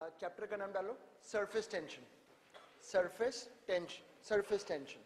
Chapter का नाम डालो surface tension. Surface tension, surface tension.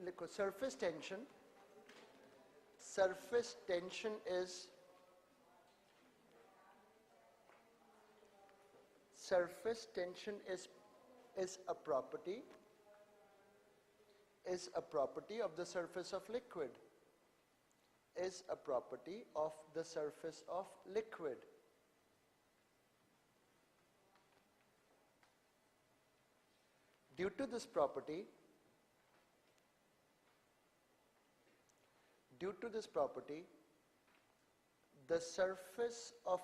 लिखो surface tension. Surface tension is a property of the surface of liquid. Is a property of the surface of liquid. Due to this property, the surface of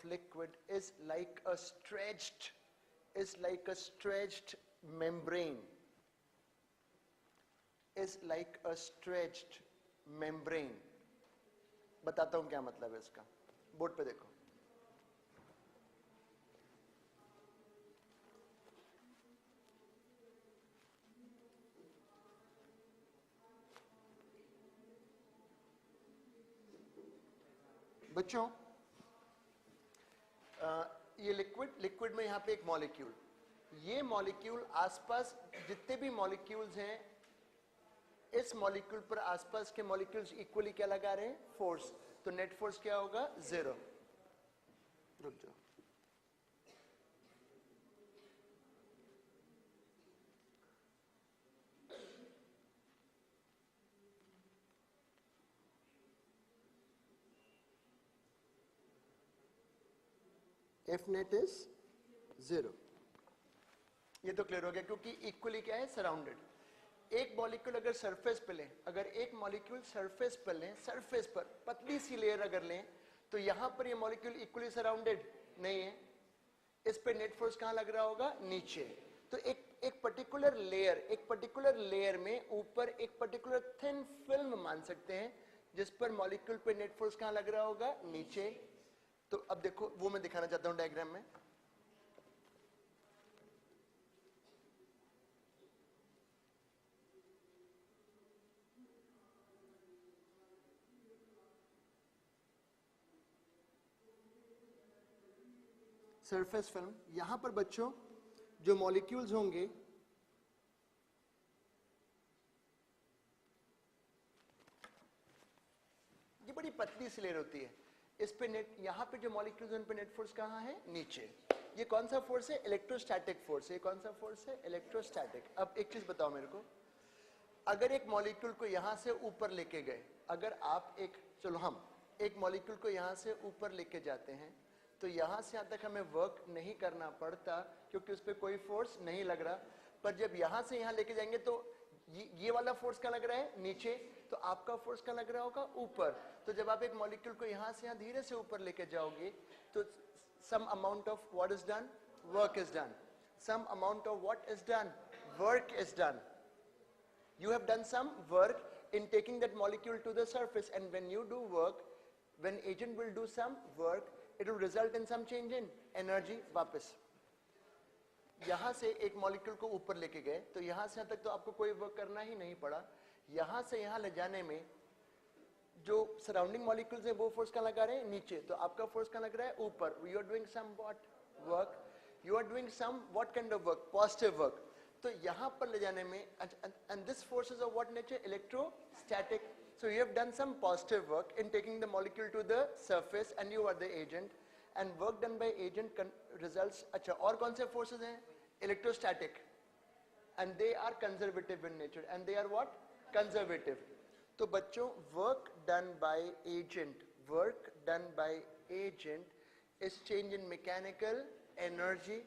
liquid is like a stretched membrane. बताता हूं क्या मतलब है इसका. Board पे देखो. बच्चों ये लिक्विड में यहां पे एक मॉलिक्यूल, ये मॉलिक्यूल आसपास जितने भी मॉलिक्यूल्स हैं, इस मॉलिक्यूल पर आसपास के मॉलिक्यूल्स इक्वली क्या लगा रहे हैं? फोर्स. तो नेट फोर्स क्या होगा? 0. रुक जाओ. F net is 0. ये तो क्लियर हो गया, क्योंकि इक्वली क्या है? सराउंडेड. एक मॉलिक्यूल अगर सरफेस पे लें, सरफेस पर पतली सी लेयर अगर लें, तो यहां पर ये मॉलिक्यूल इक्वली सराउंडेड नहीं है. इस पे नेट फोर्स कहां लग रहा होगा? नीचे. तो एक पर्टिकुलर लेयर में ऊपर एक पर्टिकुलर थिन फिल्म मान सकते हैं, जिस पर मॉलिक्यूल पे नेट फोर्स कहां लग रहा होगा? नीचे. तो अब देखो, वो मैं दिखाना चाहता हूं डायग्राम में. Surface film. यहां पर बच्चों जो मॉलिक्यूल्स होंगे, ये बड़ी पतली सी लेयर होती है. इस पे नेट, यहां पे जो मॉलिक्यूल्स हैं उन पे नेट फोर्स कहां है? नीचे. ये कौन सा फोर्स है? Electrostatic force. ये कौन सा फोर्स है? इलेक्ट्रोस्टैटिक. अब एक चीज बताओ मेरे को, अगर एक मॉलिक्यूल को यहां से ऊपर लेके गए, अगर आप हम एक मॉलिक्यूल को यहां से ऊपर लेके जाते हैं, तो यहां से यहां तक हमें वर्क नहीं करना पड़ता, क्योंकि उस पर कोई फोर्स नहीं लग रहा. पर जब यहां से यहां लेके जाएंगे तो ये वाला फोर्स क्या लग रहा है? नीचे. तो आपका फोर्स क्या लग रहा होगा? ऊपर. तो जब आप एक मॉलिक्यूल को यहां से यहां धीरे से ऊपर लेके जाओगे, तो some amount of what is done? Work is done. Some amount of what is done? Work is done. You have done some work in taking that molecule to the surface, and when you do work, when agent will do some work, it will result in some change in energy. वापस यहां से एक molecule को ऊपर लेके गए, तो यहां से यहां तक तो आपको कोई वर्क करना ही नहीं पड़ा. यहां से यहां ले जाने में जो सराउंडिंग मॉलिक्यूल्स है वो फोर्स का लगा रहे हैं? नीचे. तो आपका फोर्स का लग रहा है? ऊपर. You are doing some what? Work. You are doing some what kind of work? Positive work. तो यहां पर ले जाने में, and this force is of what nature? Electrostatic. So you have done some positive work in taking the molecule to the surface, and you are the agent, and work done by agent results. अच्छा, और कौन से forces हैं? Electrostatic, and they are conservative in nature, and they are what? Conservative. तो बच्चों, work done by agent is change in mechanical energy.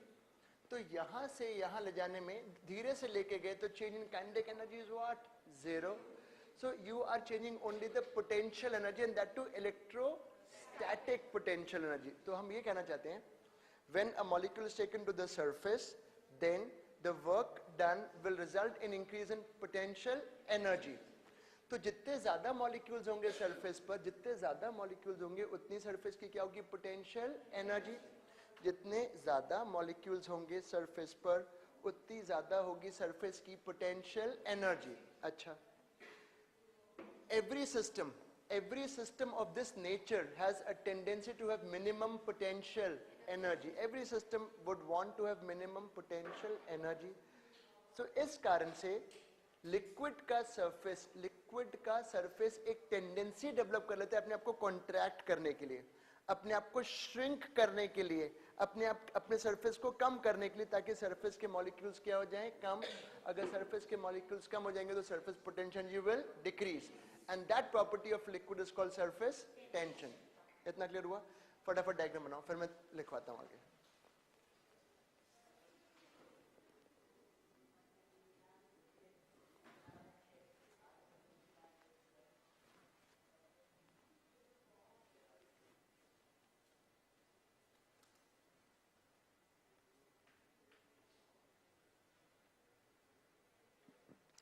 तो यहां से यहां ले जाने में धीरे से लेके गए, तो change in kinetic energy is what? 0. So you are changing only the potential energy, and that too electrostatic potential energy. तो हम ये कहना चाहते हैं, when a molecule is taken to the surface, then the work done will result in increase in potential energy. तो जितने ज्यादा molecules होंगे सरफेस पर, जितने ज्यादा मॉलिक्यूल्स होंगे उतनी सरफेस की क्या होगी, पोटेंशियल एनर्जी. जितने ज्यादा मॉलिक्यूल्स होंगे सरफेस पर उतनी ज्यादा होगी सरफेस की पोटेंशियल एनर्जी. अच्छा, every system of this nature has a tendency to have minimum potential energy. Every system would want to have minimum potential energy. So इस कारण से लिक्विड का सरफेस एक टेंडेंसी डेवलप कर लेता है अपने आप को कॉन्ट्रैक्ट करने के लिए, अपने आप को श्रिंक करने के लिए, अपने सरफेस को कम करने के लिए, ताकि सरफेस के मॉलिक्यूल्स क्या हो जाएं, कम. अगर सरफेस के मॉलिक्यूल्स कम हो जाएंगे तो surface potential will decrease, and that property of liquid is called surface tension. इतना क्लियर हुआ? फटाफट डायग्राम बनाओ, फिर मैं लिखवाता हूं आगे.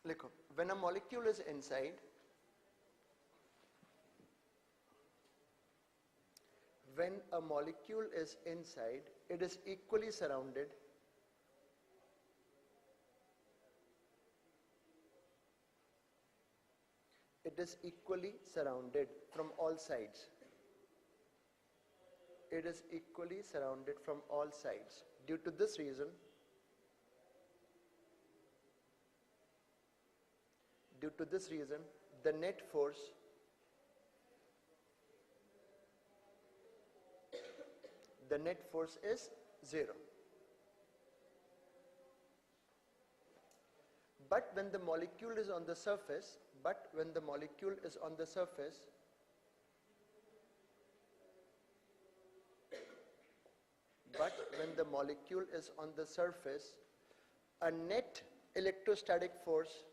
लिखो, when a molecule is inside, it is equally surrounded from all sides. It is equally surrounded from all sides. Due to this reason, the net force is 0. But when the molecule is on the surface, a net electrostatic force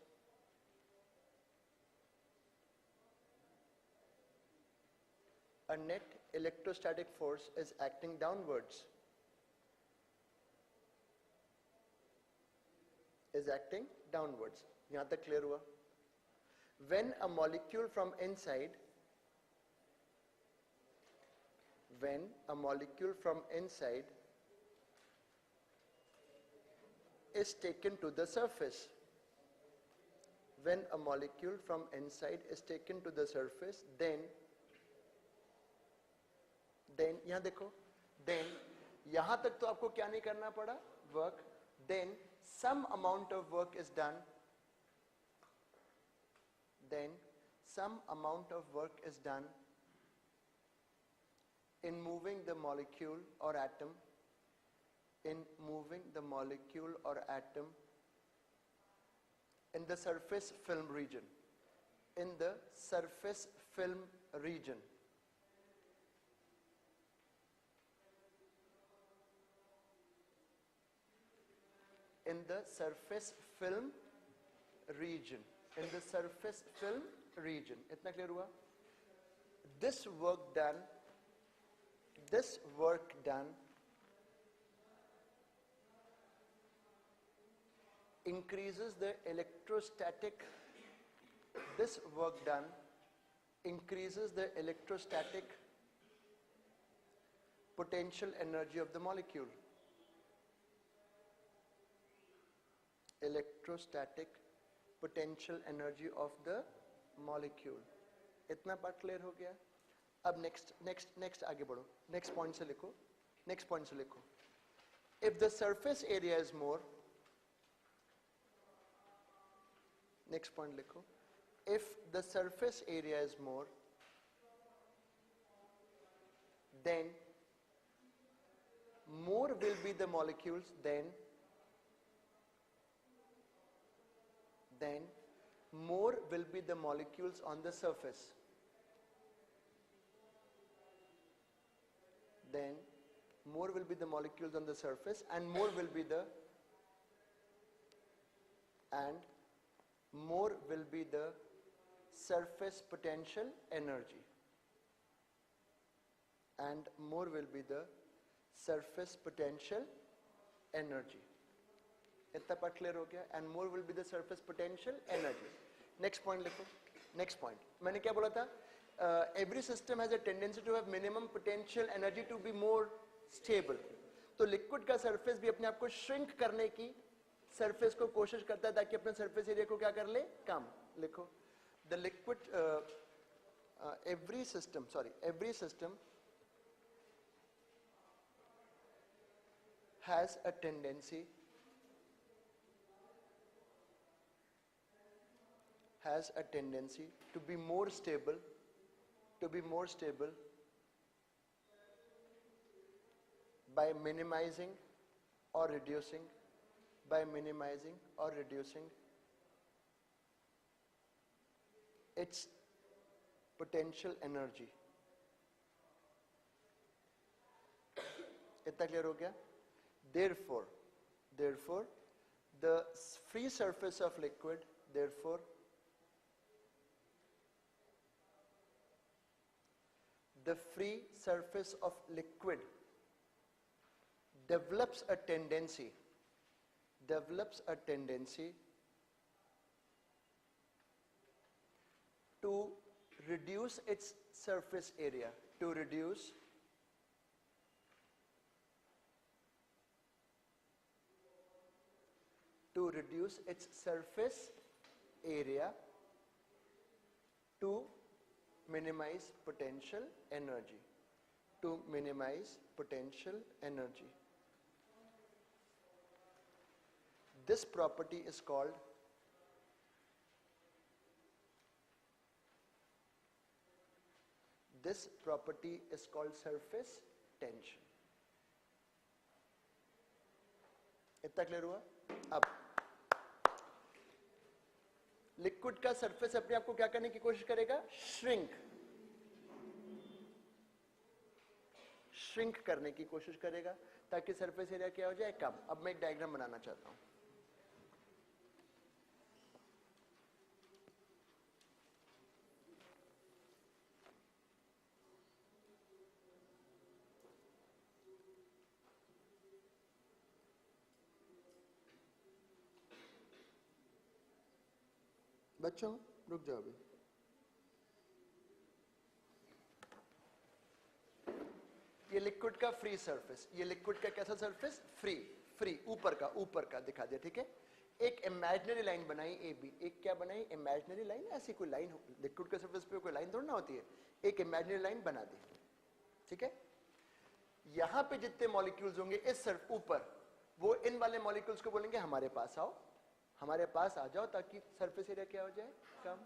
is acting downwards. यहाँ तक clear हुआ? When a molecule from inside is taken to the surface, then यहाँ देखो, then यहाँ तक तो आपको क्या नहीं करना पड़ा, work. Then some amount of work is done. In moving the molecule or atom in the surface film region. In the surface film region. इतना क्लियर हुआ? This work done increases the electrostatic potential energy of the molecule. इतना part clear हो गया? अब next आगे बढ़ो. Next point से लिखो. If the surface area is more, next point लिखो. If the surface area is more, then more will be the molecules. Then more will be the molecules on the surface. And more will be the surface potential energy. इतना part clear हो गया. And more will be the surface potential energy. Next point लिखो. Next point मैंने क्या बोला था? Every system has a tendency to have minimum potential energy to be more stable. तो liquid का सरफेस भी अपने आप को श्रिंक करने की सरफेस को कोशिश करता है ताकि अपने सरफेस एरिया को क्या कर ले? कम. लिखो. The liquid every system has a tendency to be more stable by minimizing or reducing its potential energy. इतना क्लियर हो गया? Therefore, the free surface of liquid, the free surface of liquid develops a tendency to reduce its surface area, to reduce its surface area to minimize potential energy. This property is called surface tension. इतना clear हुआ? अब liquid का surface अपने आप को क्या करने की कोशिश करेगा? श्रिंक करने की कोशिश करेगा ताकि सरफेस एरिया क्या हो जाए? कम. अब मैं एक डायग्राम बनाना चाहता हूं. बच्चों रुक जाओ अभी. ये लिक्विड का फ्री सरफेस, ये लिक्विड का कैसा सरफेस? फ्री ऊपर का दिखा दिया. ठीक है. एक इमेजिनरी लाइन बनाई ए बी. एक क्या बनाई? Imaginary line. ऐसी कोई लाइन लिक्विड के सरफेस पे कोई लाइन थोड़ी ना होती है. एक इमेजिनरी लाइन बना दी. ठीक है. यहां पे जितने मॉलिक्यूल्स होंगे इस सरफ ऊपर, वो इन वाले मॉलिक्यूल्स को बोलेंगे हमारे पास आओ, हमारे पास आ जाओ, ताकि सरफेस एरिया क्या हो जाए? कम.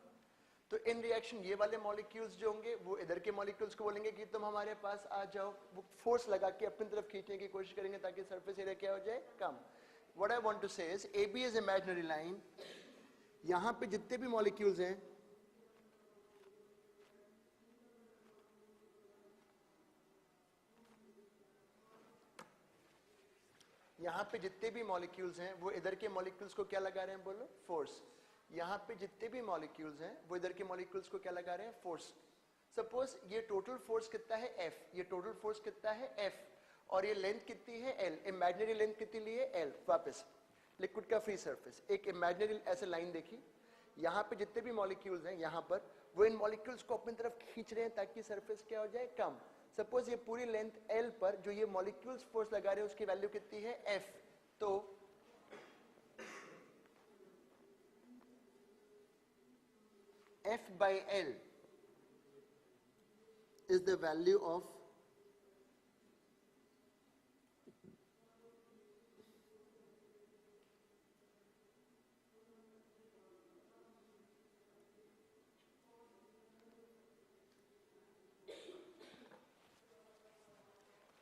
तो इन रिएक्शन ये वाले मॉलिक्यूल्स जो होंगे वो इधर के मॉलिक्यूल्स को बोलेंगे कि तुम हमारे पास आ जाओ. वो फोर्स लगा के अपनी तरफ खींचने की कोशिश करेंगे ताकि सरफेस एरिया क्या हो जाए? कम. व्हाट आई वांट टू से is AB is imaginary line. यहां पे जितने भी मॉलिक्यूल्स हैं वो इधर के मॉलिक्यूल्स को क्या लगा रहे हैं? बोलो फोर्स. यहां पे जितने भी मॉलिक्यूल्स हैं वो इधर के मॉलिक्यूल्स को क्या लगा रहे हैं? फोर्स. सपोज ये टोटल फोर्स कितना है? F. ये टोटल फोर्स कितना है? F. और ये लेंथ कितनी है? L. इमेजिनरी लेंथ कितनी ली है? L. वापस लिक्विड का फ्री सरफेस, एक इमेजिनरी ऐसे लाइन देखी. यहाँ पे जितने भी मॉलिक्यूल्स हैं यहाँ पर, वो इन मॉलिक्यूल्स को अपनी तरफ खींच रहे हैं ताकि सरफेस क्या हो जाए? कम. सपोज ये पूरी लेंथ L पर जो ये मॉलिक्यूल्स फोर्स लगा रहे हैं उसकी वैल्यू कितनी है? F. तो F by L is the value of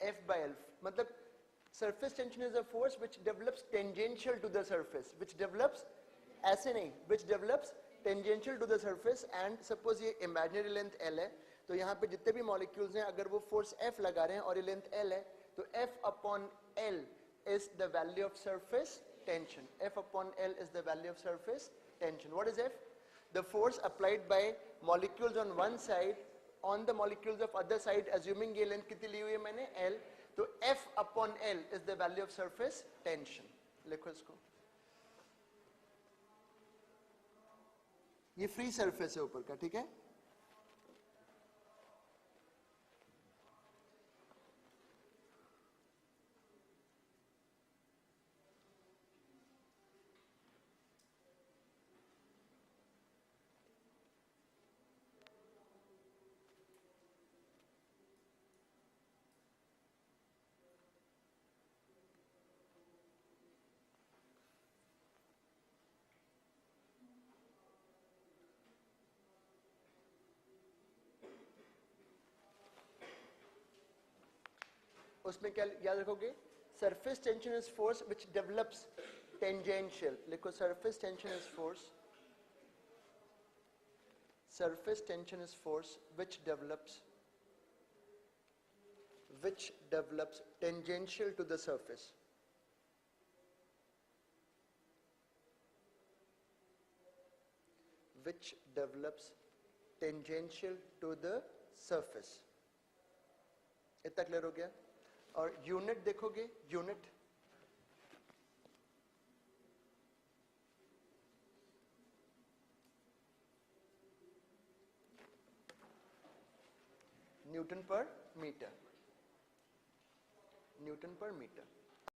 F by L. मतलब surface tension is a force which develops tangential to the surface, which develops ऐसे नहीं, which develops tangential to the surface. and suppose ये imaginary length L है, तो यहाँ पे जितने भी molecules हैं अगर वो force F लगा रहे हैं और ये length L है, तो F upon L is the value of surface tension. F upon L is the value of surface tension. What is F? The force applied by molecules on one side on the molecules of other side, assuming ये length कितनी ली हुई है मैंने? L. तो F upon L is the value of surface tension. लिखो इसको. ये free surface है ऊपर का, ठीक है। उसमें क्या याद रखोगे, surface tension is force which develops tangential, लिखो surface tension is force, surface tension is force which develops tangential to the surface, which develops tangential to the surface। इतना क्लियर हो गया। और यूनिट देखोगे, यूनिट न्यूटन पर metre, Newton पर metre.